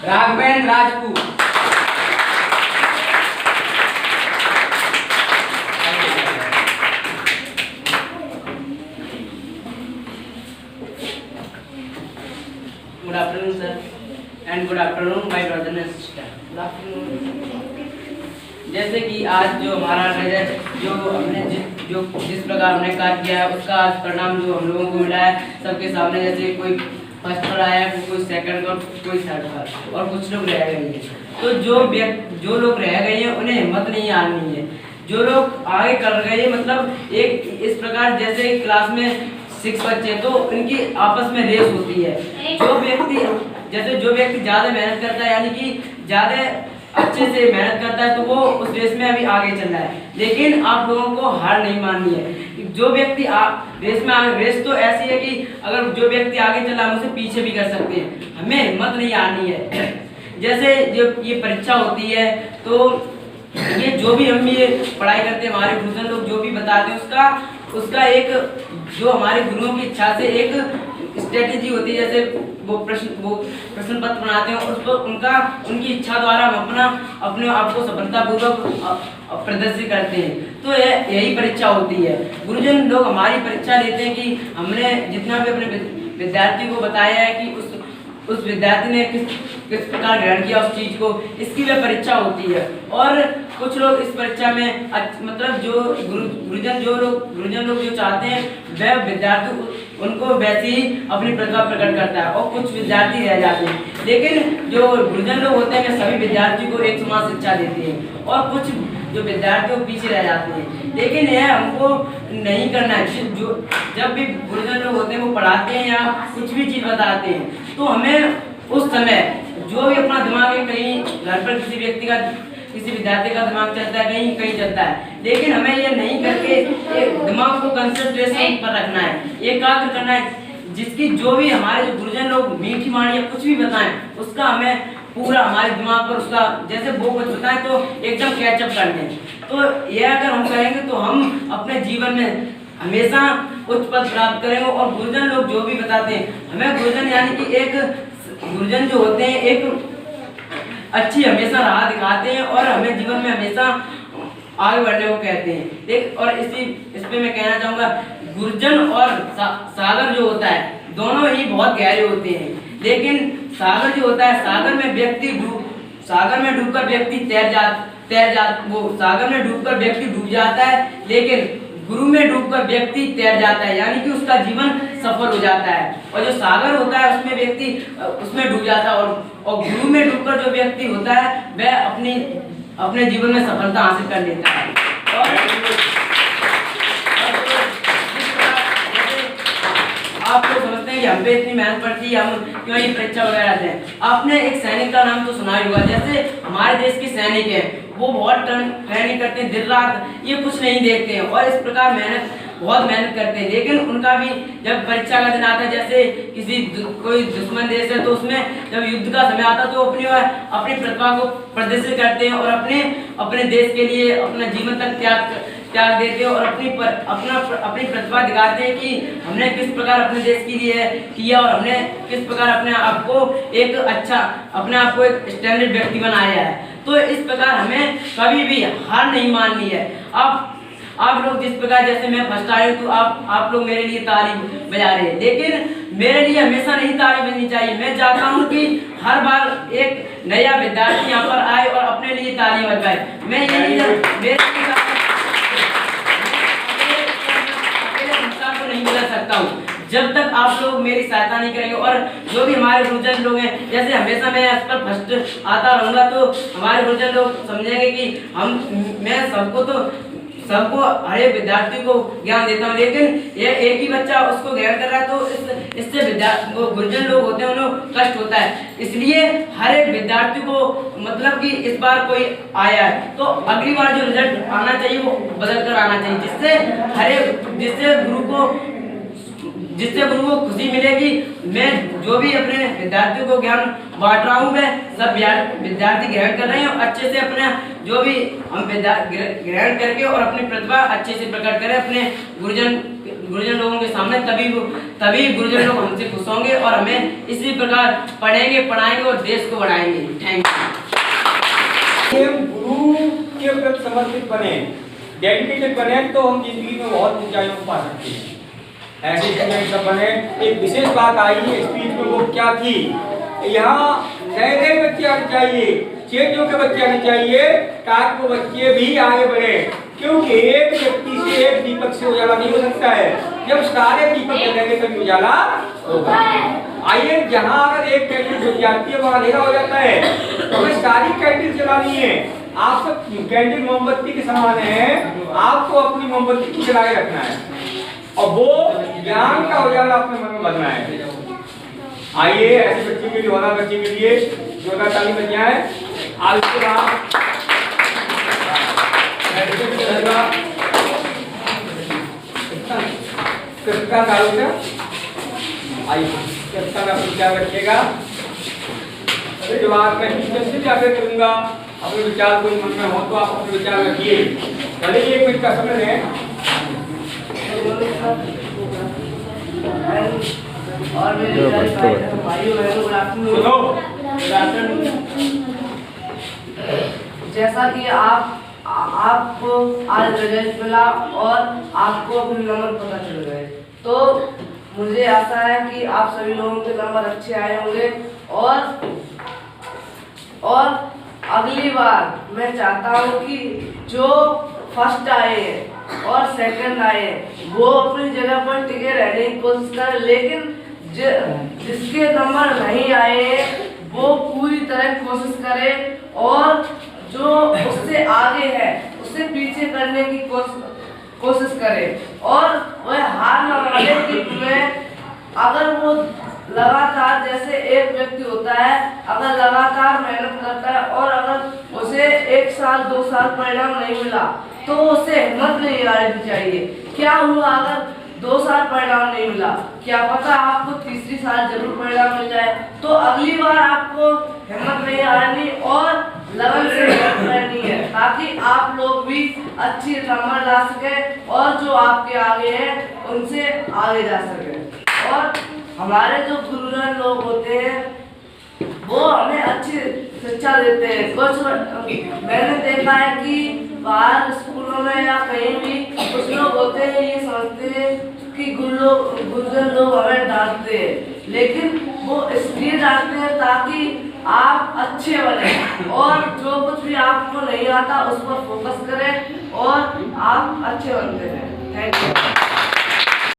Raghavendra Rajput. Good afternoon sir and good afternoon my brother and sister. Good afternoon. जैसे कि आज जो हमारा रिजल्ट जो हमने जिस प्रकार हमने कार्य किया है उसका आज परिणाम जो हम लोगों को मिला है सबके सामने, जैसे कोई फर्स्ट पर आया है, कोई सेकंड पर, कोई थर्ड पर और कुछ लोग रह गए हैं। तो जो लोग रह गए हैं उन्हें हिम्मत नहीं आनी है। जो लोग आगे कर गए हैं, मतलब एक इस प्रकार जैसे क्लास में 6 बच्चे तो इनकी आपस में रेस होती है। जो व्यक्ति ज़्यादा मेहनत करता है, यानी कि ज़्यादा अच्छे से मेहनत करता है, तो वो उस रेस में अभी आगे चल रहा है। लेकिन आप लोगों को हार नहीं माननी है। जो व्यक्ति रेस तो ऐसी है कि अगर जो व्यक्ति आगे चला हम उसे पीछे भी कर सकते हैं, हमें हिम्मत नहीं आनी है। जैसे जब ये परीक्षा होती है तो ये जो भी हम ये पढ़ाई करते हैं, हमारे गुरुजन लोग जो भी बताते हैं उसका एक जो हमारे गुरुओं की इच्छा से एक स्ट्रेटेजी होती है। जैसे वो प्रश्न पत्र बनाते हैं और उसको उनकी इच्छा द्वारा हम अपने आप को सफलतापूर्वक प्रदर्शित करते हैं। तो यही परीक्षा होती है। गुरुजन लोग हमारी परीक्षा लेते हैं कि हमने जितना भी अपने विद्यार्थी को बताया है कि उस विद्यार्थी ने किस प्रकार ग्रहण किया उस चीज को, इसकी वह परीक्षा होती है। और कुछ लोग इस परीक्षा में मतलब जो गुरुजन लोग जो चाहते हैं वह विद्यार्थी उनको वैसे ही अपनी प्रतिभा प्रकट करता है और कुछ विद्यार्थी रह जाते हैं। लेकिन जो गुरुजन लोग होते हैं वे सभी विद्यार्थी को एक समान शिक्षा देते हैं और कुछ जो विद्यार्थी पीछे रह जाते हैं। लेकिन यह हमको नहीं करना है। जब भी गुरुजन लोग होते हैं वो पढ़ाते हैं या कुछ भी चीज़ बताते हैं तो हमें उस समय जो भी अपना दिमाग है, कहीं घर पर किसी विद्यार्थी का दिमाग चलता है, कहीं चलता है, लेकिन हमें ये नहीं करके एक दिमाग को कंसंट्रेशन पर रखना है, एकाग्र करना है। जिसकी जो भी हमारे जो गुरुजन लोग मीठी वाणी या कुछ भी बताएं उसका हमें पूरा हमारे दिमाग पर उसका जैसे वो कुछ बताएं तो एकदम कैचअप करने। तो ये अगर हम करेंगे तो हम अपने जीवन में हमेशा उच्च पद प्राप्त करेंगे। और गुरुजन लोग जो भी बताते हैं हमें, गुरुजन यानी कि एक गुरुजन जो होते हैं एक अच्छी हमेशा राह दिखाते हैं और हमें जीवन में हमेशा आगे बढ़ने को कहते हैं। देख, और इस पे मैं कहना चाहूँगा गुरुजन और सागर जो होता है दोनों ही बहुत गहरे होते हैं। लेकिन सागर जो होता है, सागर में डूबकर व्यक्ति डूब जाता है, लेकिन गुरु में डूबकर व्यक्ति तैर जाता है, यानी कि उसका जीवन सफल हो जाता है। और जो सागर होता है उसमें व्यक्ति उसमें डूब जाता है और गुरु में डूबकर जो व्यक्ति होता है वह अपने जीवन में सफलता हासिल कर लेता है। और आप लोग समझते हैं कि हम पे इतनी मेहनत पड़ती है, हम क्यों ये परीक्षा वगैरह दें। आपने एक सैनिक का नाम तो सुना ही होगा। जैसे हमारे देश के सैनिक हैं वो बहुत ट्रेनिंग करते हैं, दिन रात ये कुछ नहीं देखते हैं और इस प्रकार बहुत मेहनत करते हैं। लेकिन उनका भी जब परीक्षा का दिन आता है, जैसे कोई दुश्मन देश है तो उसमें जब युद्ध का समय आता है तो अपनी प्रतिभा को प्रदर्शित करते हैं और अपने देश के लिए अपना जीवन तक त्याग देते हैं और अपनी प्रतिभा दिखाते हैं कि हमने किस प्रकार अपने देश के लिए किया और हमने किस प्रकार अपने आप को एक स्टैंडर्ड व्यक्ति बनाया है। तो इस प्रकार हमें कभी भी हार नहीं माननी है। आप लोग जिस प्रकार जैसे मैं फर्स्ट आया हूँ तो आप लोग मेरे लिए ताली बजा रहे हैं, लेकिन मेरे लिए हमेशा नहीं ताली बजनी चाहिए। मैं चाहता हूँ कि हर बार एक नया विद्यार्थी यहाँ पर आए और अपने लिए ताली बजाए। मैं ये संसार को नहीं बदल सकता हूँ जब तक आप लोग मेरी सहायता नहीं करेंगे। और जो भी हमारे गुरुजन लोग हैं, जैसे हमेशा मैं इस पर फर्स्ट आता रहूँगा तो हमारे गुरुजन लोग समझेंगे कि मैं सबको हर एक विद्यार्थी को ज्ञान देता हूँ, लेकिन ये एक ही बच्चा उसको ज्ञान कर रहा है तो इससे गुरुजन लोग होते हैं उन्हें कष्ट होता है। इसलिए हर एक विद्यार्थी को मतलब कि इस बार कोई आया है तो अगली बार जो रिजल्ट आना चाहिए वो बदल कर आना चाहिए, जिससे गुरु को खुशी मिलेगी। मैं जो भी अपने विद्यार्थियों को ज्ञान बांट रहा हूँ वह सब विद्यार्थी ग्रहण कर रहे हैं और अच्छे से अपने जो भी हम ग्रहण करके और अपनी प्रतिभा अच्छे से प्रकट करें, अपने गुरुजन गुरुजन लोगों के सामने, तभी गुरुजन लोग हमसे खुश होंगे और हमें इसी प्रकार पढ़ेंगे, पढ़ाएंगे और देश को बढ़ाएंगे। Thank you. गुरु के प्रति समर्पित बने, डेडिकेटेड बने तो हम जिंदगी में बहुत ऊंचाइयों को पा सकते हैं। ऐसे स्टूडेंट सब बने। एक विशेष बात आई स्पीच में, वो क्या थी, यहाँ नए नए बच्चे आने चाहिए, चेंजों के बच्चे आने चाहिए, ताकि वो बच्चे भी आगे बढ़े। क्योंकि एक व्यक्ति से, एक दीपक से उजाला नहीं हो सकता है। जब सारे दीपक जलेंगे तभी उजाला होगा। आइए, जहाँ अगर एक कैंडल जल जाती है वहाँ अंधेरा हो जाता है, तो हमें सारी कैंडल जलानी है। आप सब कैंडल मोमबत्ती के समान है, आपको अपनी मोमबत्ती को जलाए रखना है और वो ज्ञान का उजाला अपने मन में भरना है। आइए, ऐसे बच्चे के लिए, होना बच्चे के लिए जोरदार ताली बज जाए। आज के बाद कृष्णा दारूचा, आइए कृष्णा का विचार रखिएगा। जो बात मैं टीचर से जाकर करूंगा, अपने विचार कोई मन में हो तो आप अपने विचार रखिए, भले 1 मिनट का समय लें। और मेरे भाइयों बहनों, गुड आफ्टरनून। जैसा कि आपको आज रिजल्ट मिला और आपको अपने नंबर पता चल गए, तो मुझे आशा है कि आप सभी लोगों के नंबर अच्छे आए होंगे और अगली बार मैं चाहता हूँ कि जो फर्स्ट आए और सेकंड आए वो अपनी जगह पर टिके रहने की कोशिश करें, लेकिन जिसके नंबर नहीं आए वो पूरी तरह कोशिश करे और जो उससे आगे है उससे पीछे करने की कोशिश करे और वह हार न माने कि मैं अगर वो लगातार, जैसे एक व्यक्ति होता है अगर लगातार मेहनत करता है और अगर उसे 1 साल 2 साल परिणाम नहीं मिला तो उसे हिम्मत नहीं हारनी चाहिए। क्या हुआ अगर 2 साल परिणाम नहीं मिला, क्या पता आपको तीसरी साल जरूर परिणाम मिल जाए। तो अगली बार आपको हिम्मत नहीं हारनी और लगन से मेहनत करनी है, ताकि आप लोग भी अच्छी नंबर ला सके और जो आपके आगे हैं उनसे आगे जा सके। और हमारे जो गुरुजन लोग होते हैं वो हमें अच्छी शिक्षा देते हैं। कुछ मैंने देखा है कि बाहर स्कूलों में या कहीं भी कुछ लोग होते हैं ये समझते हैं कि गुरुजन लोग हमें डांटते हैं, लेकिन वो इसलिए डांटते हैं ताकि आप अच्छे बने और जो कुछ भी आपको नहीं आता उस पर फोकस करें और आप अच्छे बनते हैं। Thank you.